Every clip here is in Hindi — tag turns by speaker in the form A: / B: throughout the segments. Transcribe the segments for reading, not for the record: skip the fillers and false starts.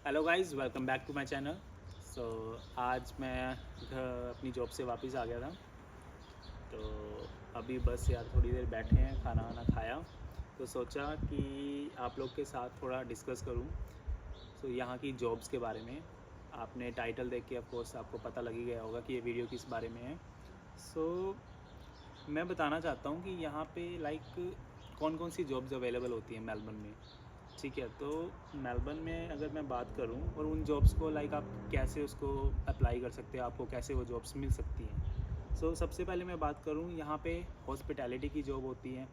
A: Hello guys, welcome back to my channel. So आज मैं अपनी जॉब से वापस आ गया था। तो अभी बस यार थोड़ी देर बैठे हैं, खाना वाना खाया तो सोचा कि आप लोग के साथ थोड़ा डिस्कस करूं। सो यहाँ की जॉब्स के बारे में आपने टाइटल देख के ऑफ कोर्स आपको पता लग ही गया होगा कि ये वीडियो किस बारे में है। सो मैं बताना चाहता हूँ कि यहाँ पे लाइक कौन कौन सी जॉब्स अवेलेबल होती हैं मेलबर्न में। ठीक है, तो मेलबर्न में अगर मैं बात करूं और उन जॉब्स को लाइक आप कैसे उसको अप्लाई कर सकते हैं, आपको कैसे वो जॉब्स मिल सकती हैं। सबसे पहले मैं बात करूं, यहाँ पे हॉस्पिटैलिटी की जॉब होती है,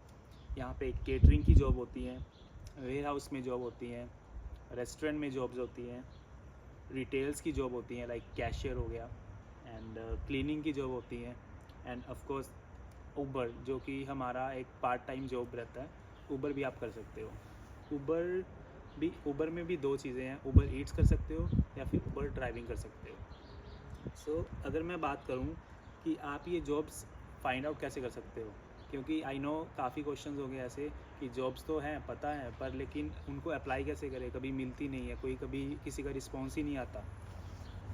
A: यहाँ पे केटरिंग की जॉब होती है, वेयर हाउस में जॉब होती हैं, रेस्टोरेंट में जॉब्स होती हैं, रिटेल्स की जॉब होती हैं लाइक कैशियर हो गया, एंड क्लीनिंग की जॉब होती हैं, एंड ऑफ कोर्स उबर जो कि हमारा एक पार्ट टाइम जॉब रहता है। उबर भी आप कर सकते हो। उबर में भी दो चीज़ें हैं, उबर ईट्स कर सकते हो या फिर उबर ड्राइविंग कर सकते हो। अगर मैं बात करूं कि आप ये जॉब्स फाइंड आउट कैसे कर सकते हो, क्योंकि आई नो काफ़ी क्वेश्चंस हो गए ऐसे कि जॉब्स तो हैं पता है पर लेकिन उनको अप्लाई कैसे करें, कभी मिलती नहीं है, कोई कभी किसी का रिस्पॉन्स ही नहीं आता।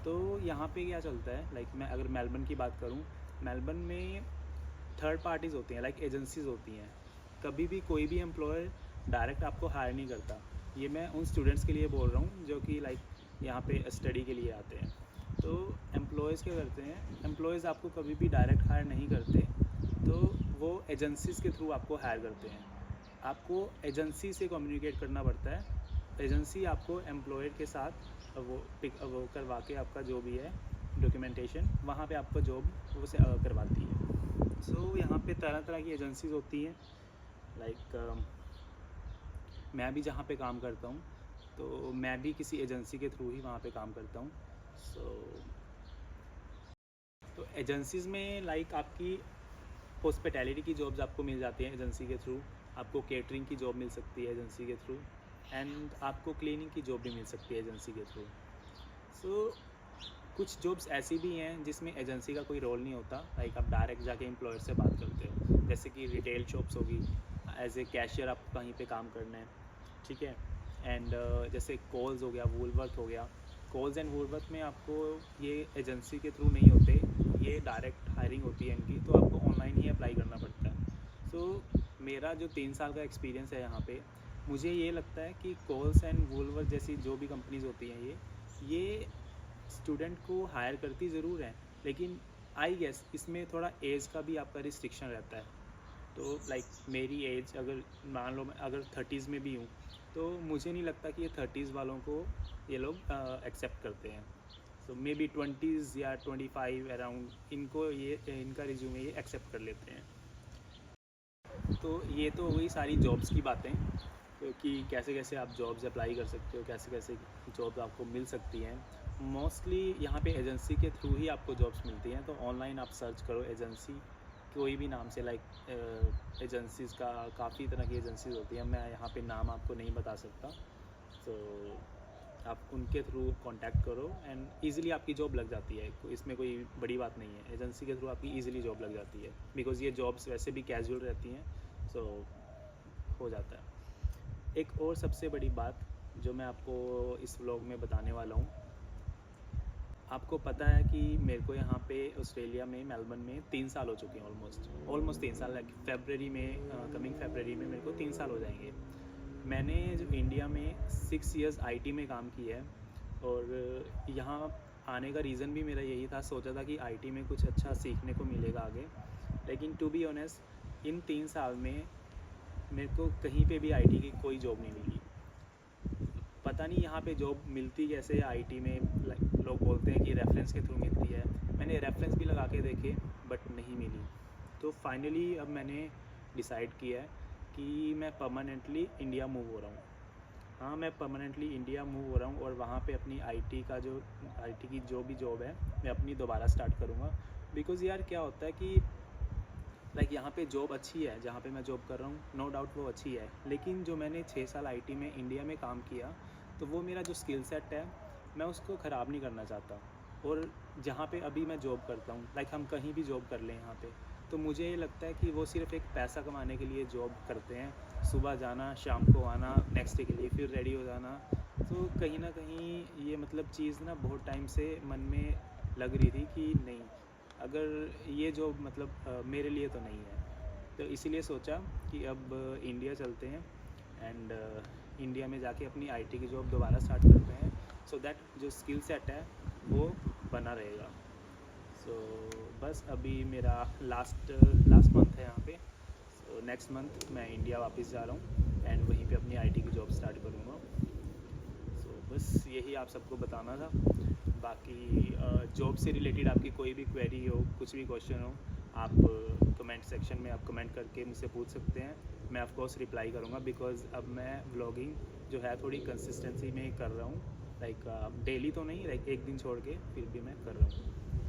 A: तो यहाँ पे क्या चलता है, लाइक मैं अगर मेलबर्न की बात करूँ, मेलबर्न में थर्ड पार्टीज़ होती हैं लाइक एजेंसीज़ होती हैं। कभी भी कोई भी एम्प्लॉयर डायरेक्ट आपको हायर नहीं करता। ये मैं उन स्टूडेंट्स के लिए बोल रहा हूँ जो कि लाइक यहाँ पे स्टडी के लिए आते हैं। तो एम्प्लॉयज़ क्या करते हैं, एम्प्लॉयज़ आपको कभी भी डायरेक्ट हायर नहीं करते, तो वो एजेंसीज़ के थ्रू आपको हायर करते हैं। आपको एजेंसी से कम्युनिकेट करना पड़ता है। एजेंसी आपको एम्प्लॉयर के साथ वो करवा के आपका जो भी है डॉक्यूमेंटेशन, वहाँ पे आपको जॉब वो से करवाती है। यहाँ पे तरह तरह की एजेंसीज़ होती हैं लाइक मैं भी जहाँ पे काम करता हूँ तो मैं भी किसी एजेंसी के थ्रू ही वहाँ पे काम करता हूँ। सो तो एजेंसीज़ में लाइक आपकी हॉस्पिटैलिटी की जॉब्स आपको मिल जाती हैं एजेंसी के थ्रू, आपको केटरिंग की जॉब मिल सकती है एजेंसी के थ्रू, एंड आपको क्लीनिंग की जॉब भी मिल सकती है एजेंसी के थ्रू। सो कुछ जॉब्स ऐसी भी हैं जिसमें एजेंसी का कोई रोल नहीं होता, लाइक आप डायरेक्ट जाके एम्प्लॉयर से बात करते हो, जैसे कि रिटेल शॉप्स होगी, एज ए कैशियर आप कहीं पे काम करना है। ठीक है, एंड जैसे कॉल्स हो गया, वूलवर्थ हो गया। कॉल्स एंड वूलवर्थ में आपको ये एजेंसी के थ्रू नहीं होते, ये डायरेक्ट हायरिंग होती है इनकी, तो आपको ऑनलाइन ही अप्लाई करना पड़ता है। मेरा जो 3 साल का एक्सपीरियंस है यहाँ पे, मुझे ये लगता है कि कॉल्स एंड वूलवर्थ जैसी जो भी कंपनीज़ होती हैं ये स्टूडेंट को हायर करती ज़रूर है, लेकिन आई गेस इसमें थोड़ा एज का भी आपका रिस्ट्रिक्शन रहता है। तो लाइक मेरी एज अगर मान लो मैं अगर 30s में भी हूँ, तो मुझे नहीं लगता कि ये 30s वालों को ये लोग एक्सेप्ट करते हैं। मे बी 20s या 25 अराउंड इनको ये इनका रिज्यूमे ये एक्सेप्ट कर लेते हैं। तो ये तो हुई सारी जॉब्स की बातें, क्योंकि कैसे कैसे आप जॉब्स अप्लाई कर सकते हो, कैसे कैसे जॉब्स आपको मिल सकती हैं। मोस्टली यहाँ पे एजेंसी के थ्रू ही आपको जॉब्स मिलती हैं, तो ऑनलाइन आप सर्च करो एजेंसी कोई भी नाम से, लाइक एजेंसीज़ का काफ़ी तरह की एजेंसीज़ होती हैं, मैं यहाँ पे नाम आपको नहीं बता सकता। तो आप उनके थ्रू कांटेक्ट करो एंड इजीली आपकी जॉब लग जाती है, इसमें कोई बड़ी बात नहीं है, एजेंसी के थ्रू आपकी इजीली जॉब लग जाती है, बिकॉज़ ये जॉब्स वैसे भी कैजुअल रहती हैं। सो हो जाता है। एक और सबसे बड़ी बात जो मैं आपको इस व्लॉग में बताने वाला हूँ, आपको पता है कि मेरे को यहाँ पे ऑस्ट्रेलिया में मेलबर्न में 3 साल हो चुके हैं, ऑलमोस्ट 3 साल, लाइक फेबररी में कमिंग फेबररी में मेरे को 3 साल हो जाएंगे। मैंने जो इंडिया में 6 इयर्स आईटी में काम किया है, और यहाँ आने का रीज़न भी मेरा यही था, सोचा था कि आईटी में कुछ अच्छा सीखने को मिलेगा आगे, लेकिन टू बी ऑनेस्ट इन 3 साल में मेरे को कहीं पे भी आईटी की कोई जॉब नहीं मिली। पता नहीं यहाँ पे जॉब मिलती कैसे है आईटी में, लोग बोलते हैं कि रेफरेंस के थ्रू मिलती है, मैंने रेफरेंस भी लगा के देखे बट नहीं मिली। तो फाइनली अब मैंने डिसाइड किया है कि मैं परमानेंटली इंडिया मूव हो रहा हूँ। हाँ, मैं परमानेंटली इंडिया मूव हो रहा हूँ और वहाँ पे अपनी आईटी की जो भी जॉब है मैं अपनी दोबारा स्टार्ट करूँगा। बिकॉज़ यार क्या होता है कि लाइक यहाँ पे जॉब अच्छी है, जहाँ पे मैं जॉब कर रहा हूँ नो डाउट वो अच्छी है, लेकिन जो मैंने 6 साल आईटी में इंडिया में काम किया, तो वो मेरा जो स्किल सेट है मैं उसको ख़राब नहीं करना चाहता। और जहाँ पे अभी मैं जॉब करता हूँ, लाइक हम कहीं भी जॉब कर लें यहाँ पे, तो मुझे ये लगता है कि वो सिर्फ एक पैसा कमाने के लिए जॉब करते हैं। सुबह जाना, शाम को आना, नेक्स्ट डे के लिए फिर रेडी हो जाना, तो कहीं ना कहीं ये मतलब चीज़ ना बहुत टाइम से मन में लग रही थी कि नहीं, अगर ये जॉब मतलब मेरे लिए तो नहीं है। तो इसीलिए सोचा कि अब इंडिया चलते हैं एंड इंडिया में जाके अपनी आईटी की जॉब दोबारा स्टार्ट करते हैं, सो दैट जो स्किल सेट है वो बना रहेगा। सो बस अभी मेरा लास्ट मंथ है यहाँ पे। सो नेक्स्ट मंथ मैं इंडिया वापस जा रहा हूँ एंड वहीं पे अपनी आईटी की जॉब स्टार्ट करूँगा। सो बस यही आप सबको बताना था। बाकी जॉब से रिलेटेड आपकी कोई भी क्वेरी हो, कुछ भी क्वेश्चन हो, आप कमेंट सेक्शन में आप कमेंट करके मुझसे पूछ सकते हैं। मैं ऑफ कोर्स रिप्लाई करूँगा, बिकॉज़ अब मैं व्लॉगिंग जो है थोड़ी कंसिस्टेंसी में कर रहा हूँ। लाइक डेली तो नहीं, लाइक एक दिन छोड़ के फिर भी मैं कर रहा हूँ।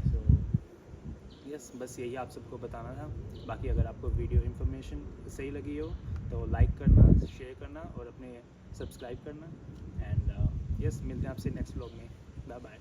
A: सो यस, बस यही आप सबको बताना था। बाकी अगर आपको वीडियो इन्फॉर्मेशन सही लगी हो तो लाइक करना, शेयर करना और अपने सब्सक्राइब करना। एंड यस, मिलते हैं आपसे नेक्स्ट व्लॉग में। Bye bye.